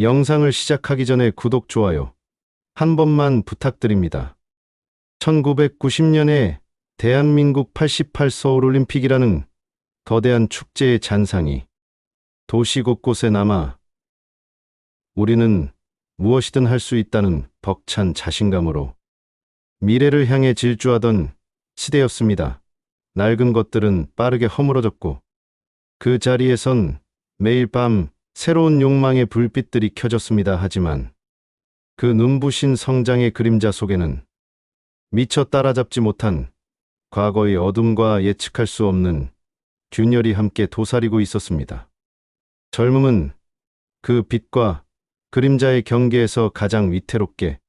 영상을 시작하기 전에 구독, 좋아요 한 번만 부탁드립니다. 1990년에 대한민국 88 서울올림픽이라는 거대한 축제의 잔상이 도시 곳곳에 남아 우리는 무엇이든 할 수 있다는 벅찬 자신감으로 미래를 향해 질주하던 시대였습니다. 낡은 것들은 빠르게 허물어졌고 그 자리에선 매일 밤 새로운 욕망의 불빛들이 켜졌습니다. 하지만 그 눈부신 성장의 그림자 속에는 미처 따라잡지 못한 과거의 어둠과 예측할 수 없는 균열이 함께 도사리고 있었습니다. 젊음은 그 빛과 그림자의 경계에서 가장 위태롭게,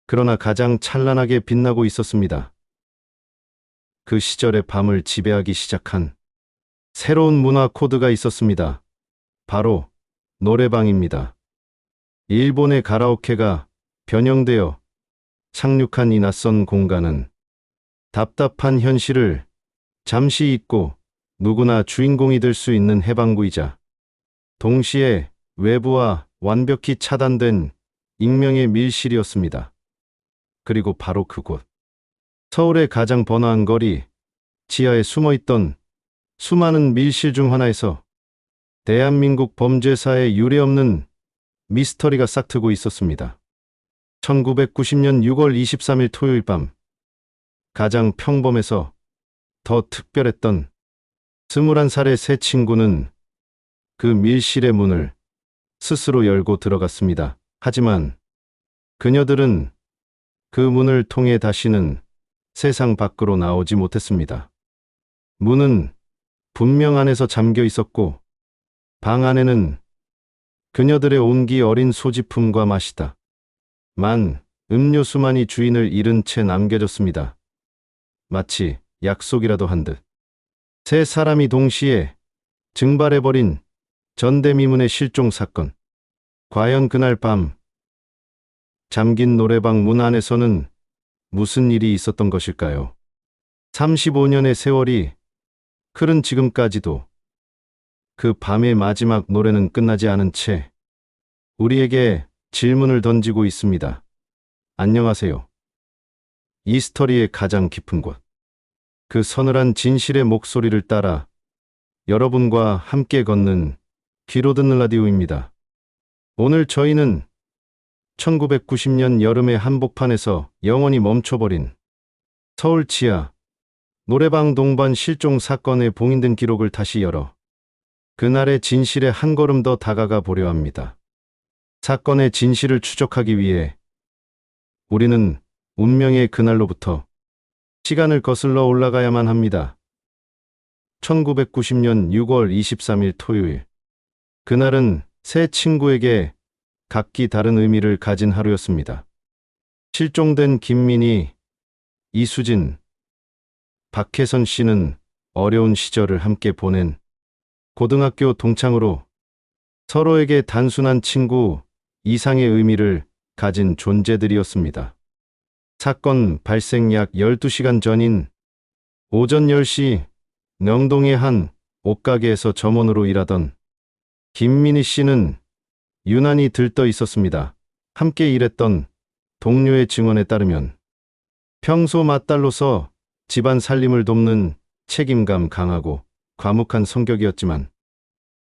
그러나 가장 찬란하게 빛나고 있었습니다. 그 시절의 밤을 지배하기 시작한 새로운 문화 코드가 있었습니다. 바로 노래방입니다. 일본의 가라오케가 변형되어 착륙한 이 낯선 공간은 답답한 현실을 잠시 잊고 누구나 주인공이 될 수 있는 해방구이자 동시에 외부와 완벽히 차단된 익명의 밀실이었습니다. 그리고 바로 그곳, 서울의 가장 번화한 거리 지하에 숨어있던 수많은 밀실 중 하나에서 대한민국 범죄사의 유례없는 미스터리가 싹트고 있었습니다. 1990년 6월 23일 토요일 밤, 가장 평범해서 더 특별했던 21살의 새 친구는 그 밀실의 문을 스스로 열고 들어갔습니다. 하지만 그녀들은 그 문을 통해 다시는 세상 밖으로 나오지 못했습니다. 문은 분명 안에서 잠겨 있었고 방 안에는 그녀들의 온기 어린 소지품과 맛이다 만 음료수만이 주인을 잃은 채 남겨졌습니다. 마치 약속이라도 한 듯. 세 사람이 동시에 증발해버린 전대미문의 실종 사건. 과연 그날 밤 잠긴 노래방 문 안에서는 무슨 일이 있었던 것일까요? 35년의 세월이 흐른 지금까지도 그 밤의 마지막 노래는 끝나지 않은 채 우리에게 질문을 던지고 있습니다. 안녕하세요. 이 스토리의 가장 깊은 곳, 그 서늘한 진실의 목소리를 따라 여러분과 함께 걷는 귀로 듣는 라디오입니다. 오늘 저희는 1990년 여름의 한복판에서 영원히 멈춰버린 서울 지하 노래방 동반 실종 사건의 봉인된 기록을 다시 열어 그날의 진실에 한 걸음 더 다가가 보려 합니다. 사건의 진실을 추적하기 위해 우리는 운명의 그날로부터 시간을 거슬러 올라가야만 합니다. 1990년 6월 23일 토요일. 그날은 새 친구에게 각기 다른 의미를 가진 하루였습니다. 실종된 김민희, 이수진, 박혜선 씨는 어려운 시절을 함께 보낸 고등학교 동창으로 서로에게 단순한 친구 이상의 의미를 가진 존재들이었습니다. 사건 발생 약 12시간 전인 오전 10시 명동의 한 옷가게에서 점원으로 일하던 김민희 씨는 유난히 들떠 있었습니다. 함께 일했던 동료의 증언에 따르면 평소 맏딸로서 집안 살림을 돕는 책임감 강하고 과묵한 성격이었지만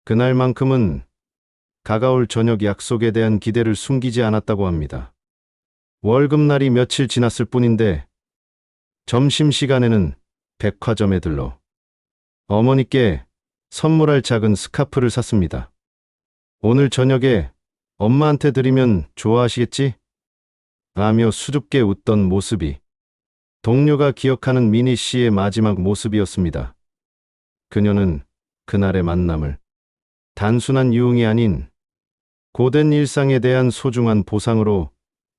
그날만큼은 다가올 저녁 약속에 대한 기대를 숨기지 않았다고 합니다. 월급날이 며칠 지났을 뿐인데 점심시간에는 백화점에 들러 어머니께 선물할 작은 스카프를 샀습니다. 오늘 저녁에 엄마한테 드리면 좋아하시겠지? 라며 수줍게 웃던 모습이 동료가 기억하는 미니 씨의 마지막 모습이었습니다. 그녀는 그날의 만남을 단순한 유흥이 아닌 고된 일상에 대한 소중한 보상으로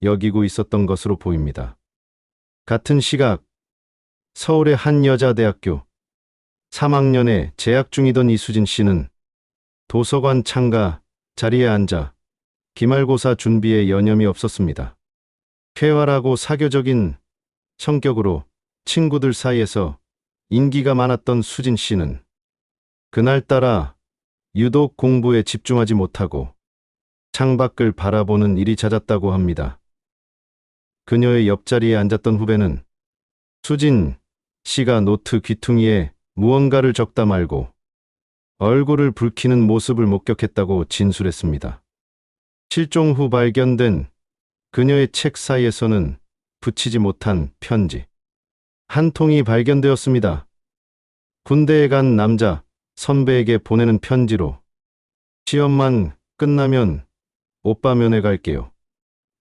여기고 있었던 것으로 보입니다. 같은 시각 서울의 한 여자대학교 3학년에 재학 중이던 이수진 씨는 도서관 창가 자리에 앉아 기말고사 준비에 여념이 없었습니다. 쾌활하고 사교적인 성격으로 친구들 사이에서 인기가 많았던 수진 씨는 그날따라 유독 공부에 집중하지 못하고 창밖을 바라보는 일이 잦았다고 합니다. 그녀의 옆자리에 앉았던 후배는 수진 씨가 노트 귀퉁이에 무언가를 적다 말고 얼굴을 붉히는 모습을 목격했다고 진술했습니다. 실종 후 발견된 그녀의 책 사이에서는 붙이지 못한 편지 한 통이 발견되었습니다. 군대에 간 남자 선배에게 보내는 편지로 시험만 끝나면 오빠 면회 갈게요.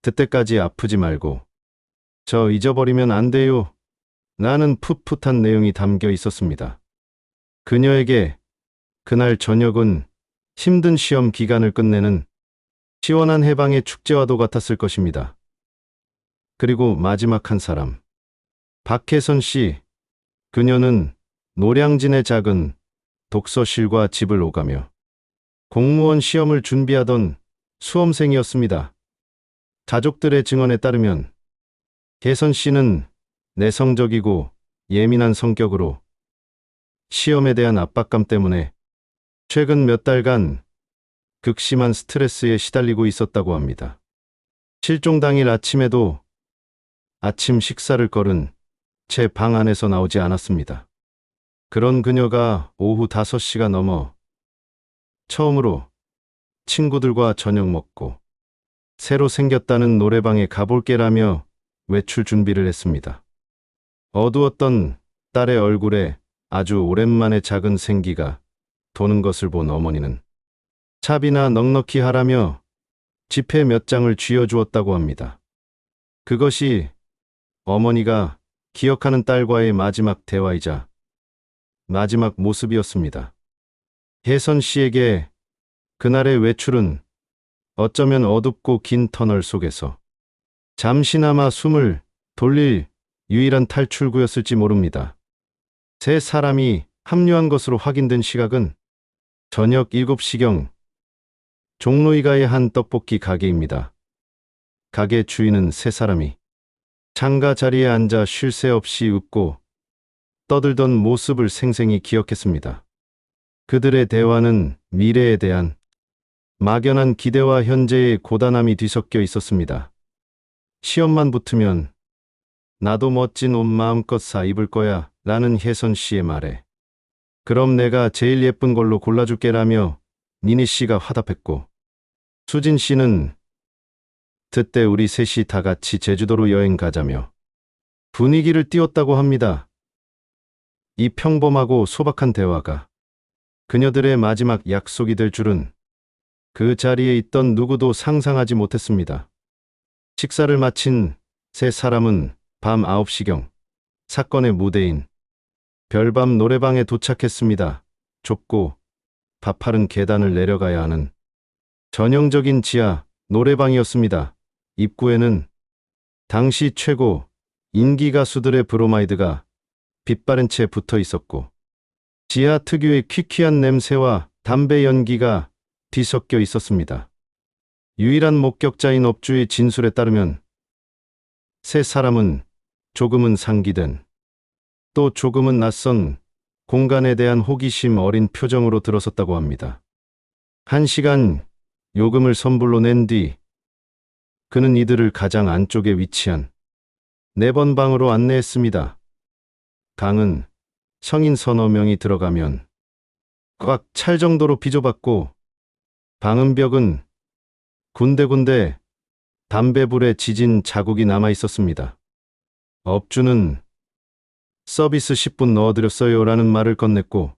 그때까지 아프지 말고 저 잊어버리면 안 돼요. 라는 풋풋한 내용이 담겨 있었습니다. 그녀에게 그날 저녁은 힘든 시험 기간을 끝내는 시원한 해방의 축제와도 같았을 것입니다. 그리고 마지막 한 사람. 박혜선 씨. 그녀는 노량진의 작은 독서실과 집을 오가며 공무원 시험을 준비하던 수험생이었습니다. 가족들의 증언에 따르면 혜선 씨는 내성적이고 예민한 성격으로 시험에 대한 압박감 때문에 최근 몇 달간 극심한 스트레스에 시달리고 있었다고 합니다. 실종 당일 아침에도 아침 식사를 거른 채 방 안에서 나오지 않았습니다. 그런 그녀가 오후 5시가 넘어 처음으로 친구들과 저녁 먹고 새로 생겼다는 노래방에 가볼게라며 외출 준비를 했습니다. 어두웠던 딸의 얼굴에 아주 오랜만에 작은 생기가 도는 것을 본 어머니는 차비나 넉넉히 하라며 지폐 몇 장을 쥐어주었다고 합니다. 그것이 어머니가 기억하는 딸과의 마지막 대화이자 마지막 모습이었습니다. 혜선 씨에게 그날의 외출은 어쩌면 어둡고 긴 터널 속에서 잠시나마 숨을 돌릴 유일한 탈출구였을지 모릅니다. 세 사람이 합류한 것으로 확인된 시각은 저녁 7시경 종로이가의 한 떡볶이 가게입니다. 가게 주인은 세 사람이 창가 자리에 앉아 쉴 새 없이 웃고 떠들던 모습을 생생히 기억했습니다. 그들의 대화는 미래에 대한 막연한 기대와 현재의 고단함이 뒤섞여 있었습니다. 시험만 붙으면 나도 멋진 옷 마음껏 사 입을 거야 라는 혜선 씨의 말에 그럼 내가 제일 예쁜 걸로 골라줄게라며 니니 씨가 화답했고 수진 씨는 그때 우리 셋이 다 같이 제주도로 여행 가자며 분위기를 띄웠다고 합니다. 이 평범하고 소박한 대화가 그녀들의 마지막 약속이 될 줄은 그 자리에 있던 누구도 상상하지 못했습니다. 식사를 마친 세 사람은 밤 9시경 사건의 무대인 별밤 노래방에 도착했습니다. 좁고 가파른 계단을 내려가야 하는 전형적인 지하 노래방이었습니다. 입구에는 당시 최고 인기 가수들의 브로마이드가 빛바랜 채 붙어 있었고 지하 특유의 퀴퀴한 냄새와 담배 연기가 뒤섞여 있었습니다. 유일한 목격자인 업주의 진술에 따르면 세 사람은 조금은 상기된 또 조금은 낯선 공간에 대한 호기심 어린 표정으로 들어섰다고 합니다. 1시간 요금을 선불로 낸 뒤 그는 이들을 가장 안쪽에 위치한 4번 방으로 안내했습니다. 방은 성인 서너 명이 들어가면 꽉 찰 정도로 비좁았고 방음 벽은 군데군데 담배불에 지진 자국이 남아 있었습니다. 업주는 서비스 10분 넣어드렸어요 라는 말을 건넸고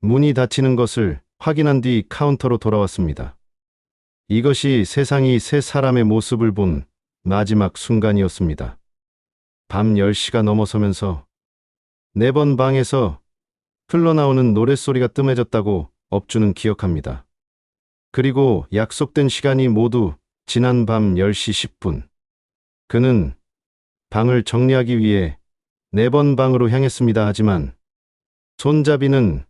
문이 닫히는 것을 확인한 뒤 카운터로 돌아왔습니다. 이것이 세상이 세 사람의 모습을 본 마지막 순간이었습니다. 밤 10시가 넘어서면서 4번 방에서 흘러나오는 노랫소리가 뜸해졌다고 업주는 기억합니다. 그리고 약속된 시간이 모두 지난 밤 10시 10분. 그는 방을 정리하기 위해 4번 방으로 향했습니다. 하지만 손잡이는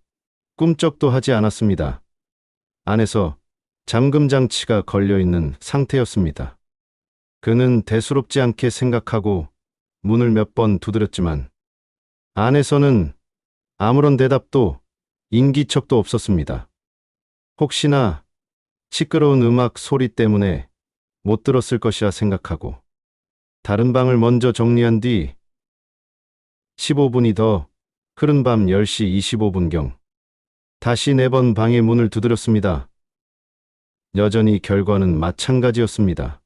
꿈쩍도 하지 않았습니다. 안에서 잠금 장치가 걸려있는 상태였습니다. 그는 대수롭지 않게 생각하고 문을 몇 번 두드렸지만 안에서는 아무런 대답도 인기척도 없었습니다. 혹시나 시끄러운 음악 소리 때문에 못 들었을 것이라 생각하고 다른 방을 먼저 정리한 뒤 15분이 더 흐른 밤 10시 25분경 다시 4번 방의 문을 두드렸습니다. 여전히 결과는 마찬가지였습니다.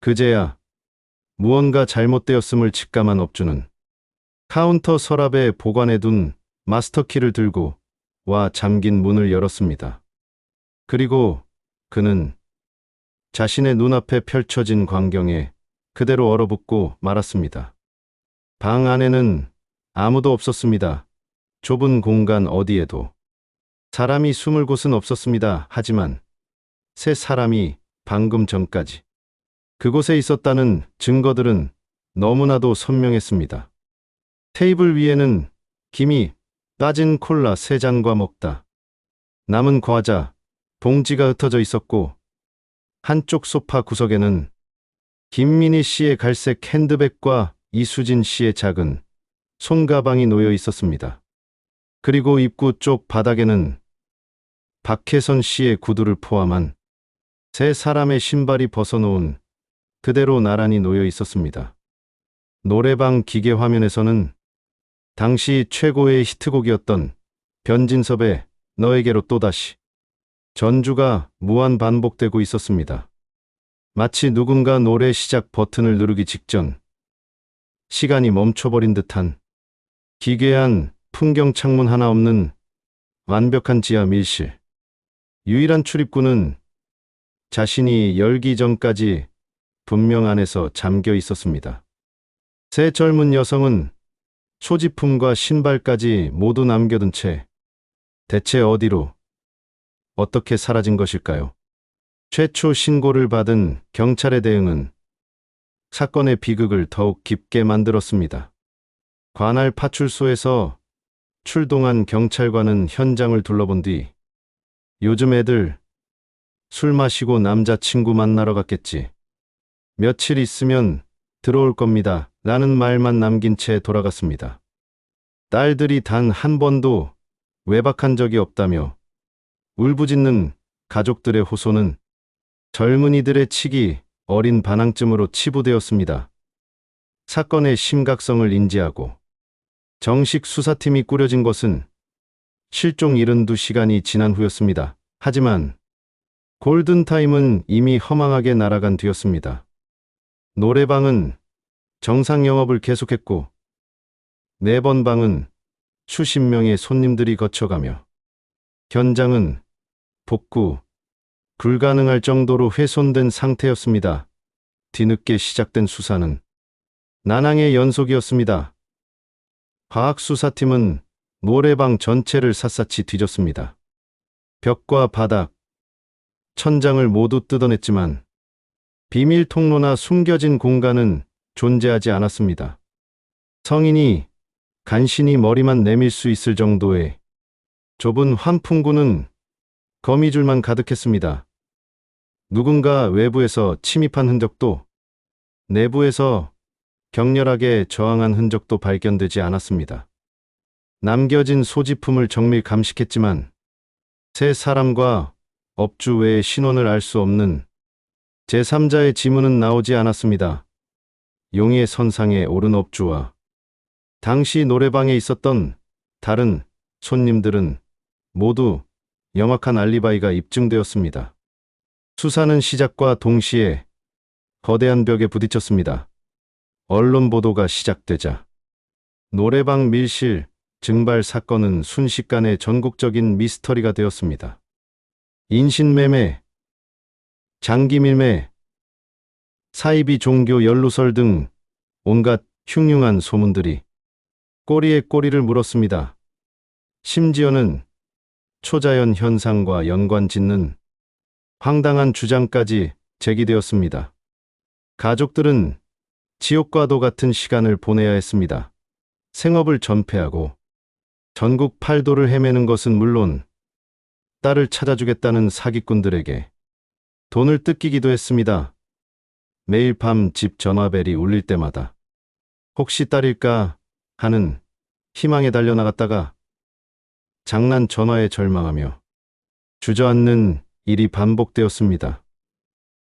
그제야 무언가 잘못되었음을 직감한 업주는 카운터 서랍에 보관해둔 마스터키를 들고 와 잠긴 문을 열었습니다. 그리고 그는 자신의 눈앞에 펼쳐진 광경에 그대로 얼어붙고 말았습니다. 방 안에는 아무도 없었습니다. 좁은 공간 어디에도 사람이 숨을 곳은 없었습니다. 하지만 세 사람이 방금 전까지 그곳에 있었다는 증거들은 너무나도 선명했습니다. 테이블 위에는 김이 빠진 콜라 3잔과 먹다 남은 과자 봉지가 흩어져 있었고 한쪽 소파 구석에는 김민희 씨의 갈색 핸드백과 이수진 씨의 작은 손가방이 놓여 있었습니다. 그리고 입구 쪽 바닥에는 박혜선 씨의 구두를 포함한 3사람의 신발이 벗어놓은 그대로 나란히 놓여 있었습니다. 노래방 기계 화면에서는 당시 최고의 히트곡이었던 변진섭의 너에게로 또다시 전주가 무한 반복되고 있었습니다. 마치 누군가 노래 시작 버튼을 누르기 직전 시간이 멈춰버린 듯한 기괴한 풍경 창문 하나 없는 완벽한 지하 밀실. 유일한 출입구는 자신이 열기 전까지 분명 안에서 잠겨 있었습니다. 세 젊은 여성은 소지품과 신발까지 모두 남겨둔 채 대체 어디로, 어떻게 사라진 것일까요? 최초 신고를 받은 경찰의 대응은 사건의 비극을 더욱 깊게 만들었습니다. 관할 파출소에서 출동한 경찰관은 현장을 둘러본 뒤 요즘 애들 술 마시고 남자친구 만나러 갔겠지. 며칠 있으면 들어올 겁니다. 라는 말만 남긴 채 돌아갔습니다. 딸들이 단 한 번도 외박한 적이 없다며 울부짖는 가족들의 호소는 젊은이들의 치기 어린 반항쯤으로 치부되었습니다. 사건의 심각성을 인지하고 정식 수사팀이 꾸려진 것은 실종 72시간이 지난 후였습니다. 하지만 골든타임은 이미 허망하게 날아간 뒤였습니다. 노래방은 정상 영업을 계속했고 4번 방은 수십 명의 손님들이 거쳐가며 현장은 복구 불가능할 정도로 훼손된 상태였습니다. 뒤늦게 시작된 수사는 난항의 연속이었습니다. 과학수사팀은 노래방 전체를 샅샅이 뒤졌습니다. 벽과 바닥, 천장을 모두 뜯어냈지만 비밀 통로나 숨겨진 공간은 존재하지 않았습니다. 성인이 간신히 머리만 내밀 수 있을 정도의 좁은 환풍구는 거미줄만 가득했습니다. 누군가 외부에서 침입한 흔적도 내부에서 격렬하게 저항한 흔적도 발견되지 않았습니다. 남겨진 소지품을 정밀 감식했지만 세 사람과 업주 외의 신원을 알 수 없는 제3자의 지문은 나오지 않았습니다. 용의 선상에 오른 업주와 당시 노래방에 있었던 다른 손님들은 모두 명확한 알리바이가 입증되었습니다. 수사는 시작과 동시에 거대한 벽에 부딪혔습니다. 언론 보도가 시작되자 노래방 밀실 증발 사건은 순식간에 전국적인 미스터리가 되었습니다. 인신매매, 장기밀매, 사이비 종교 연루설 등 온갖 흉흉한 소문들이 꼬리에 꼬리를 물었습니다. 심지어는 초자연 현상과 연관짓는 황당한 주장까지 제기되었습니다. 가족들은 지옥과도 같은 시간을 보내야 했습니다. 생업을 전폐하고 전국 팔도를 헤매는 것은 물론 딸을 찾아주겠다는 사기꾼들에게 돈을 뜯기기도 했습니다. 매일 밤 집 전화벨이 울릴 때마다 혹시 딸일까 하는 희망에 달려나갔다가 장난 전화에 절망하며 주저앉는 일이 반복되었습니다.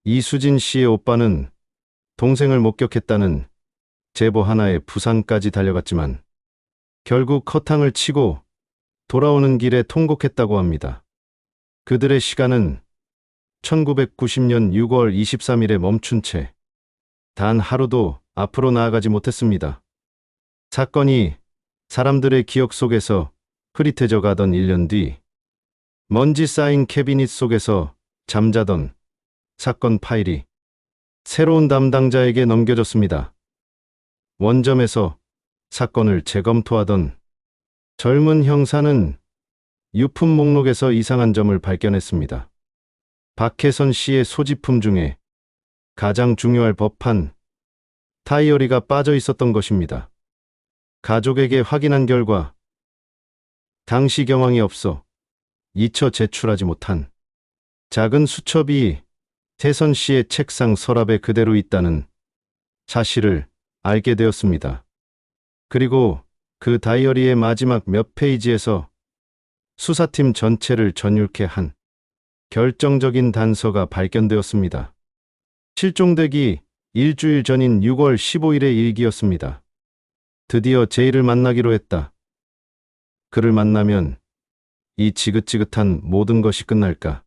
이수진 씨의 오빠는 동생을 목격했다는 제보 하나에 부산까지 달려갔지만 결국 허탕을 치고 돌아오는 길에 통곡했다고 합니다. 그들의 시간은 1990년 6월 23일에 멈춘 채 단 하루도 앞으로 나아가지 못했습니다. 사건이 사람들의 기억 속에서 흐릿해져 가던 1년 뒤, 먼지 쌓인 캐비닛 속에서 잠자던 사건 파일이 새로운 담당자에게 넘겨졌습니다. 원점에서 사건을 재검토하던 젊은 형사는 유품 목록에서 이상한 점을 발견했습니다. 박혜선 씨의 소지품 중에 가장 중요할 법한 다이어리가 빠져 있었던 것입니다. 가족에게 확인한 결과 당시 경황이 없어 이처 제출하지 못한 작은 수첩이 혜선 씨의 책상 서랍에 그대로 있다는 사실을 알게 되었습니다. 그리고 그 다이어리의 마지막 몇 페이지에서 수사팀 전체를 전율케 한 결정적인 단서가 발견되었습니다. 실종되기 일주일 전인 6월 15일의 일기였습니다. 드디어 제이를 만나기로 했다. 그를 만나면 이 지긋지긋한 모든 것이 끝날까?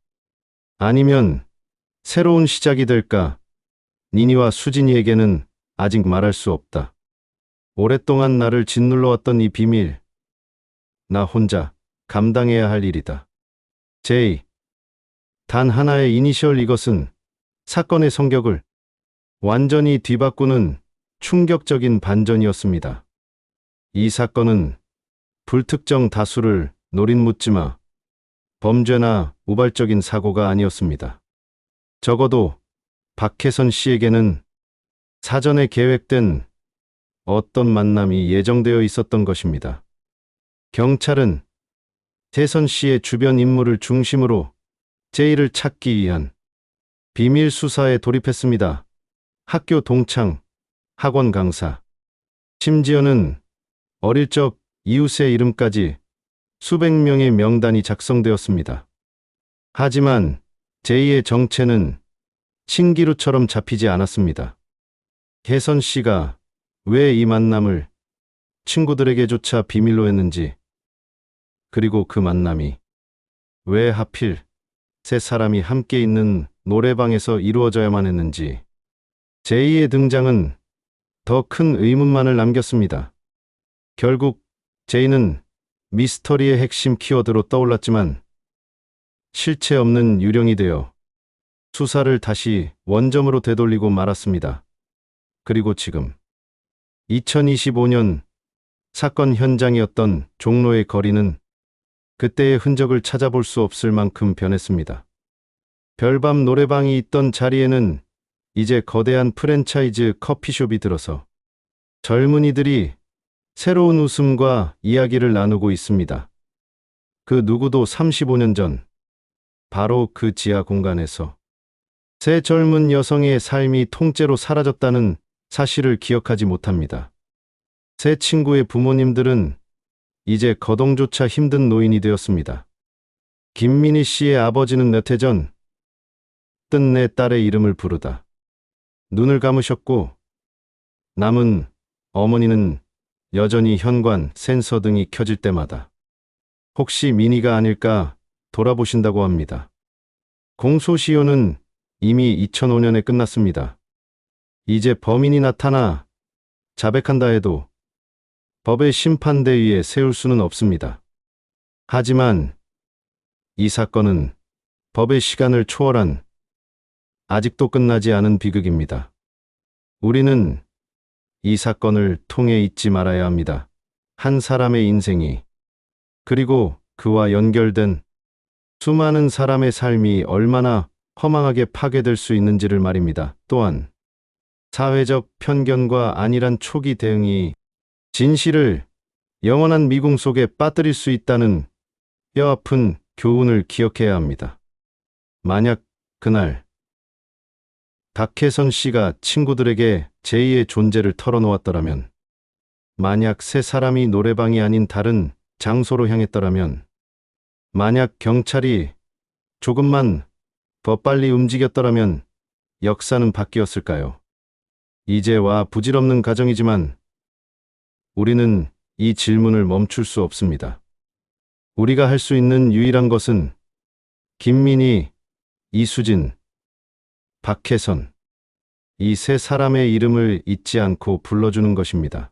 아니면 새로운 시작이 될까? 니니와 수진이에게는 아직 말할 수 없다. 오랫동안 나를 짓눌러왔던 이 비밀, 나 혼자 감당해야 할 일이다. 제이. 단 하나의 이니셜, 이것은 사건의 성격을 완전히 뒤바꾸는 충격적인 반전이었습니다. 이 사건은 불특정 다수를 노린 묻지마 범죄나 우발적인 사고가 아니었습니다. 적어도 박혜선 씨에게는 사전에 계획된 어떤 만남이 예정되어 있었던 것입니다. 경찰은 혜선 씨의 주변 인물을 중심으로 제이를 찾기 위한 비밀 수사에 돌입했습니다. 학교 동창, 학원 강사, 심지어는 어릴 적 이웃의 이름까지 수백 명의 명단이 작성되었습니다. 하지만 제이의 정체는 신기루처럼 잡히지 않았습니다. 혜선 씨가 왜 이 만남을 친구들에게조차 비밀로 했는지, 그리고 그 만남이 왜 하필 세 사람이 함께 있는 노래방에서 이루어져야만 했는지, 제이의 등장은 더 큰 의문만을 남겼습니다. 결국 제이는 미스터리의 핵심 키워드로 떠올랐지만 실체 없는 유령이 되어 수사를 다시 원점으로 되돌리고 말았습니다. 그리고 지금 2025년 사건 현장이었던 종로의 거리는 그때의 흔적을 찾아볼 수 없을 만큼 변했습니다. 별밤 노래방이 있던 자리에는 이제 거대한 프랜차이즈 커피숍이 들어서 젊은이들이 새로운 웃음과 이야기를 나누고 있습니다. 그 누구도 35년 전 바로 그 지하 공간에서 세 젊은 여성의 삶이 통째로 사라졌다는 사실을 기억하지 못합니다. 세 친구의 부모님들은 이제 거동조차 힘든 노인이 되었습니다. 김민희 씨의 아버지는 몇 해 전 뜬 내 딸의 이름을 부르다 눈을 감으셨고, 남은 어머니는 여전히 현관, 센서 등이 켜질 때마다 혹시 민희가 아닐까 돌아보신다고 합니다. 공소시효는 이미 2005년에 끝났습니다. 이제 범인이 나타나 자백한다 해도 법의 심판대 위에 세울 수는 없습니다. 하지만 이 사건은 법의 시간을 초월한 아직도 끝나지 않은 비극입니다. 우리는 이 사건을 통해 잊지 말아야 합니다. 한 사람의 인생이, 그리고 그와 연결된 수많은 사람의 삶이 얼마나 허망하게 파괴될 수 있는지를 말입니다. 또한 사회적 편견과 안일한 초기 대응이 진실을 영원한 미궁 속에 빠뜨릴 수 있다는 뼈아픈 교훈을 기억해야 합니다. 만약 그날 박혜선 씨가 친구들에게 제이의 존재를 털어놓았더라면, 만약 세 사람이 노래방이 아닌 다른 장소로 향했더라면, 만약 경찰이 조금만 더 빨리 움직였더라면 역사는 바뀌었을까요? 이제와 부질없는 가정이지만 우리는 이 질문을 멈출 수 없습니다. 우리가 할 수 있는 유일한 것은 김민희, 이수진, 박혜선, 이 세 사람의 이름을 잊지 않고 불러주는 것입니다.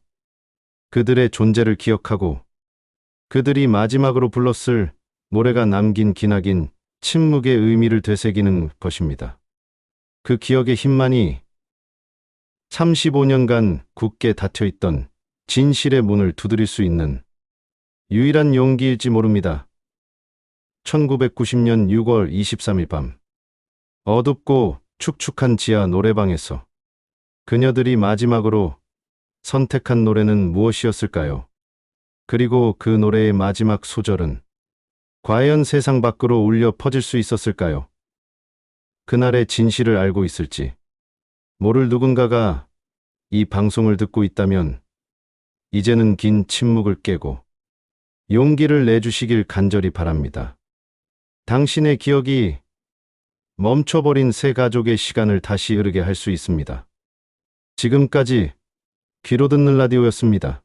그들의 존재를 기억하고 그들이 마지막으로 불렀을 노래가 남긴 기나긴 침묵의 의미를 되새기는 것입니다. 그 기억의 힘만이 35년간 굳게 닫혀있던 진실의 문을 두드릴 수 있는 유일한 용기일지 모릅니다. 1990년 6월 23일 밤, 어둡고 축축한 지하 노래방에서 그녀들이 마지막으로 선택한 노래는 무엇이었을까요? 그리고 그 노래의 마지막 소절은 과연 세상 밖으로 울려 퍼질 수 있었을까요? 그날의 진실을 알고 있을지 모를 누군가가 이 방송을 듣고 있다면 이제는 긴 침묵을 깨고 용기를 내주시길 간절히 바랍니다. 당신의 기억이 멈춰버린 세 가족의 시간을 다시 흐르게 할 수 있습니다. 지금까지 귀로 듣는 라디오였습니다.